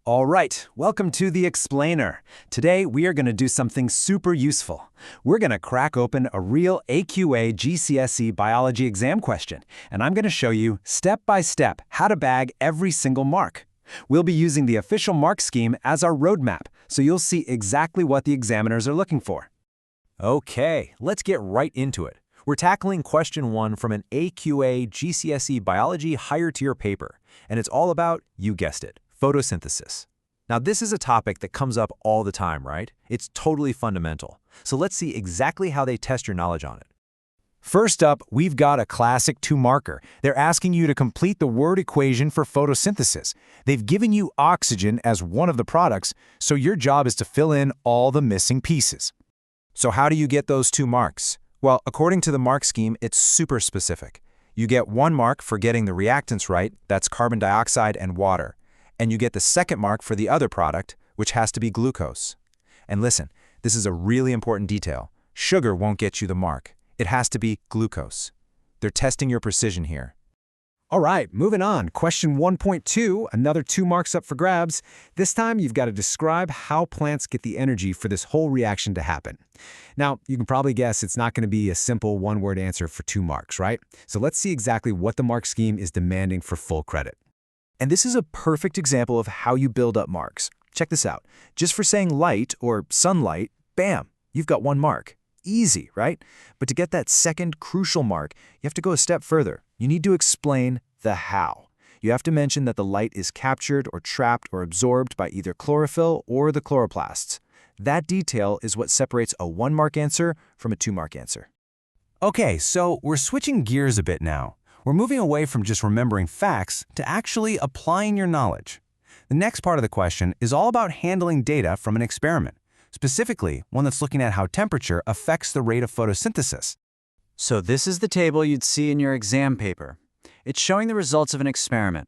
All right, welcome to the Explainer. Today we are going to do something super useful. We're going to crack open a real AQA GCSE Biology exam question, and I'm going to show you step by step how to bag every single mark. We'll be using the official mark scheme as our roadmap, so you'll see exactly what the examiners are looking for. Okay, let's get right into it. We're tackling question 1 from an AQA GCSE Biology higher tier paper, and it's all about, you guessed it, photosynthesis. Now, this is a topic that comes up all the time, right? It's totally fundamental. So let's see exactly how they test your knowledge on it. First up, we've got a classic 2-marker. They're asking you to complete the word equation for photosynthesis. They've given you oxygen as one of the products, so your job is to fill in all the missing pieces. So how do you get those 2 marks? Well, according to the mark scheme, it's super specific. You get 1 mark for getting the reactants right, that's carbon dioxide and water. And you get the second mark for the other product, which has to be glucose. And listen, this is a really important detail. Sugar won't get you the mark. It has to be glucose. They're testing your precision here. All right, moving on. Question 1.2, another 2 marks up for grabs. This time you've got to describe how plants get the energy for this whole reaction to happen. Now, you can probably guess it's not going to be a simple 1-word answer for 2 marks, right? So let's see exactly what the mark scheme is demanding for full credit. And this is a perfect example of how you build up marks. Check this out. Just for saying light or sunlight, bam, you've got 1 mark. Easy, right? But to get that second crucial mark, you have to go a step further. You need to explain the how. You have to mention that the light is captured or trapped or absorbed by either chlorophyll or the chloroplasts. That detail is what separates a 1-mark answer from a 2-mark answer. Okay, so we're switching gears a bit now. We're moving away from just remembering facts to actually applying your knowledge. The next part of the question is all about handling data from an experiment, specifically one that's looking at how temperature affects the rate of photosynthesis. So this is the table you'd see in your exam paper. It's showing the results of an experiment.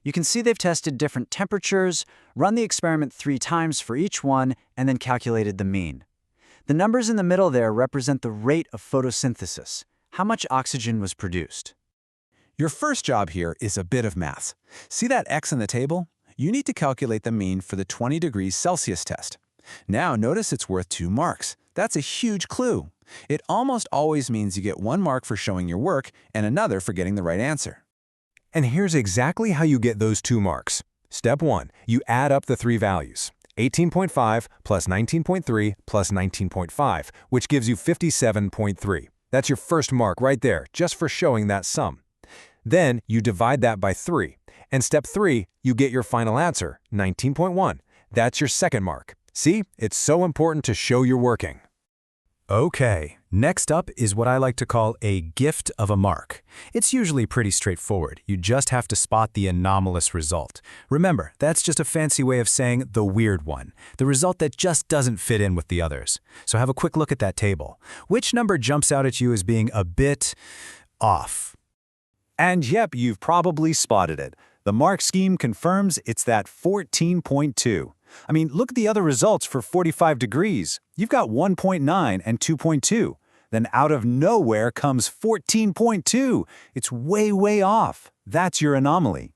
You can see they've tested different temperatures, run the experiment 3 times for each one, and then calculated the mean. The numbers in the middle there represent the rate of photosynthesis, how much oxygen was produced. Your first job here is a bit of math. See that X in the table? You need to calculate the mean for the 20 degrees Celsius test. Now notice it's worth 2 marks. That's a huge clue. It almost always means you get 1 mark for showing your work and another for getting the right answer. And here's exactly how you get those 2 marks. Step 1, you add up the 3 values. 18.5 plus 19.3 plus 19.5, which gives you 57.3. That's your first mark right there, just for showing that sum. Then you divide that by 3. And step 3, you get your final answer, 19.1. That's your second mark. See, it's so important to show you're working. Okay, next up is what I like to call a gift of a mark. It's usually pretty straightforward. You just have to spot the anomalous result. Remember, that's just a fancy way of saying the weird one, the result that just doesn't fit in with the others. So have a quick look at that table. Which number jumps out at you as being a bit off? And yep, you've probably spotted it. The mark scheme confirms it's that 14.2. I mean, look at the other results for 45 degrees. You've got 1.9 and 2.2. Then out of nowhere comes 14.2. It's way, way off. That's your anomaly.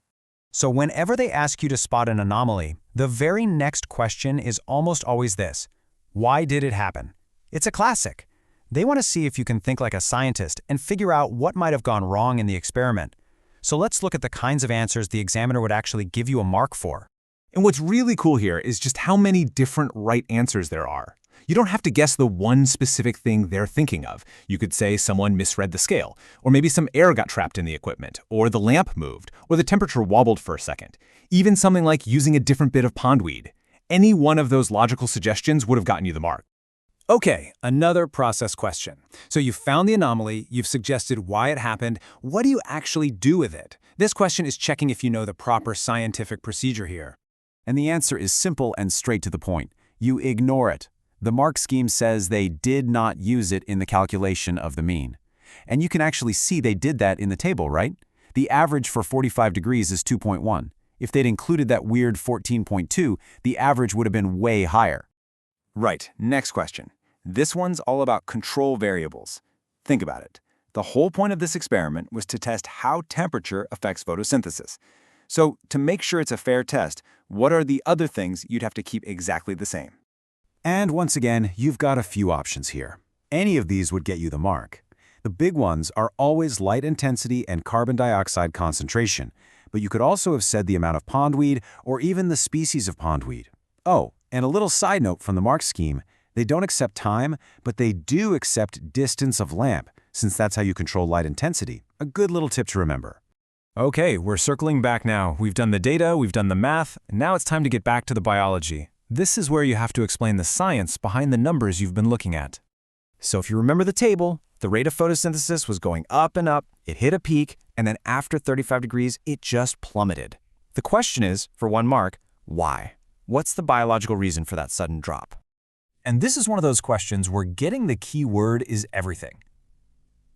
So whenever they ask you to spot an anomaly, the very next question is almost always this: why did it happen? It's a classic. They want to see if you can think like a scientist and figure out what might have gone wrong in the experiment. So let's look at the kinds of answers the examiner would actually give you a mark for. And what's really cool here is just how many different right answers there are. You don't have to guess the one specific thing they're thinking of. You could say someone misread the scale, or maybe some air got trapped in the equipment, or the lamp moved, or the temperature wobbled for a second. Even something like using a different bit of pondweed. Any one of those logical suggestions would have gotten you the mark. Okay, another process question. So you've found the anomaly, you've suggested why it happened. What do you actually do with it? This question is checking if you know the proper scientific procedure here. And the answer is simple and straight to the point. You ignore it. The mark scheme says they did not use it in the calculation of the mean. And you can actually see they did that in the table, right? The average for 45 degrees is 2.1. If they'd included that weird 14.2, the average would have been way higher. Right, next question. This one's all about control variables. Think about it. The whole point of this experiment was to test how temperature affects photosynthesis. So to make sure it's a fair test, What are the other things you'd have to keep exactly the same? And once again, you've got a few options here. Any of these would get you the mark. The big ones are always light intensity and carbon dioxide concentration, but you could also have said the amount of pondweed or even the species of pondweed. Oh, and a little side note from the mark scheme, they don't accept time, but they do accept distance of lamp, since that's how you control light intensity. A good little tip to remember. Okay, we're circling back now. We've done the data, we've done the math, and now it's time to get back to the biology. This is where you have to explain the science behind the numbers you've been looking at. So if you remember the table, the rate of photosynthesis was going up and up, it hit a peak, and then after 35 degrees, it just plummeted. The question is, for 1 mark, why? What's the biological reason for that sudden drop? And this is one of those questions where getting the key word is everything.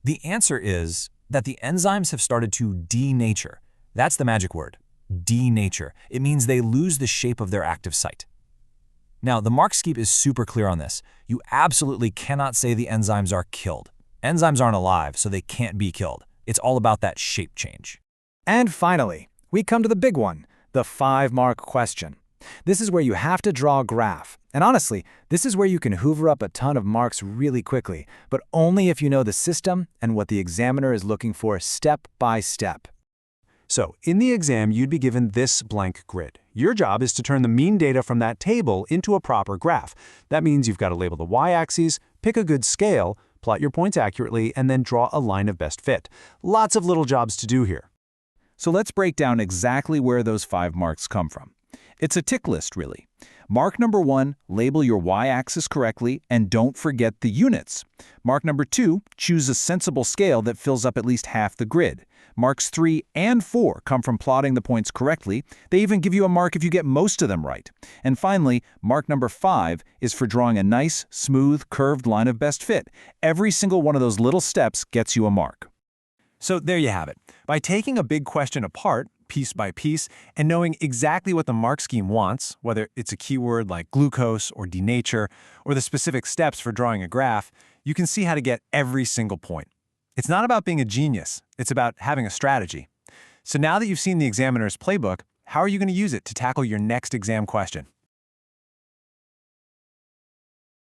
The answer is that the enzymes have started to denature. That's the magic word, denature. It means they lose the shape of their active site. Now, the mark scheme is super clear on this. You absolutely cannot say the enzymes are killed. Enzymes aren't alive, so they can't be killed. It's all about that shape change. And finally, we come to the big one, the 5-mark question. This is where you have to draw a graph. And honestly, this is where you can hoover up a ton of marks really quickly, but only if you know the system and what the examiner is looking for step by step. So, in the exam, you'd be given this blank grid. Your job is to turn the mean data from that table into a proper graph. That means you've got to label the y-axis, pick a good scale, plot your points accurately, and then draw a line of best fit. Lots of little jobs to do here. So let's break down exactly where those 5 marks come from. It's a tick list, really. Mark number 1, label your y-axis correctly and don't forget the units. Mark number 2, choose a sensible scale that fills up at least half the grid. Marks 3 and 4 come from plotting the points correctly. They even give you a mark if you get most of them right. And finally, mark number 5 is for drawing a nice, smooth, curved line of best fit. Every single one of those little steps gets you a mark. So there you have it. By taking a big question apart, piece by piece, and knowing exactly what the mark scheme wants, whether it's a keyword like glucose or denature, or the specific steps for drawing a graph, you can see how to get every single point. It's not about being a genius, it's about having a strategy. So now that you've seen the examiner's playbook, how are you going to use it to tackle your next exam question?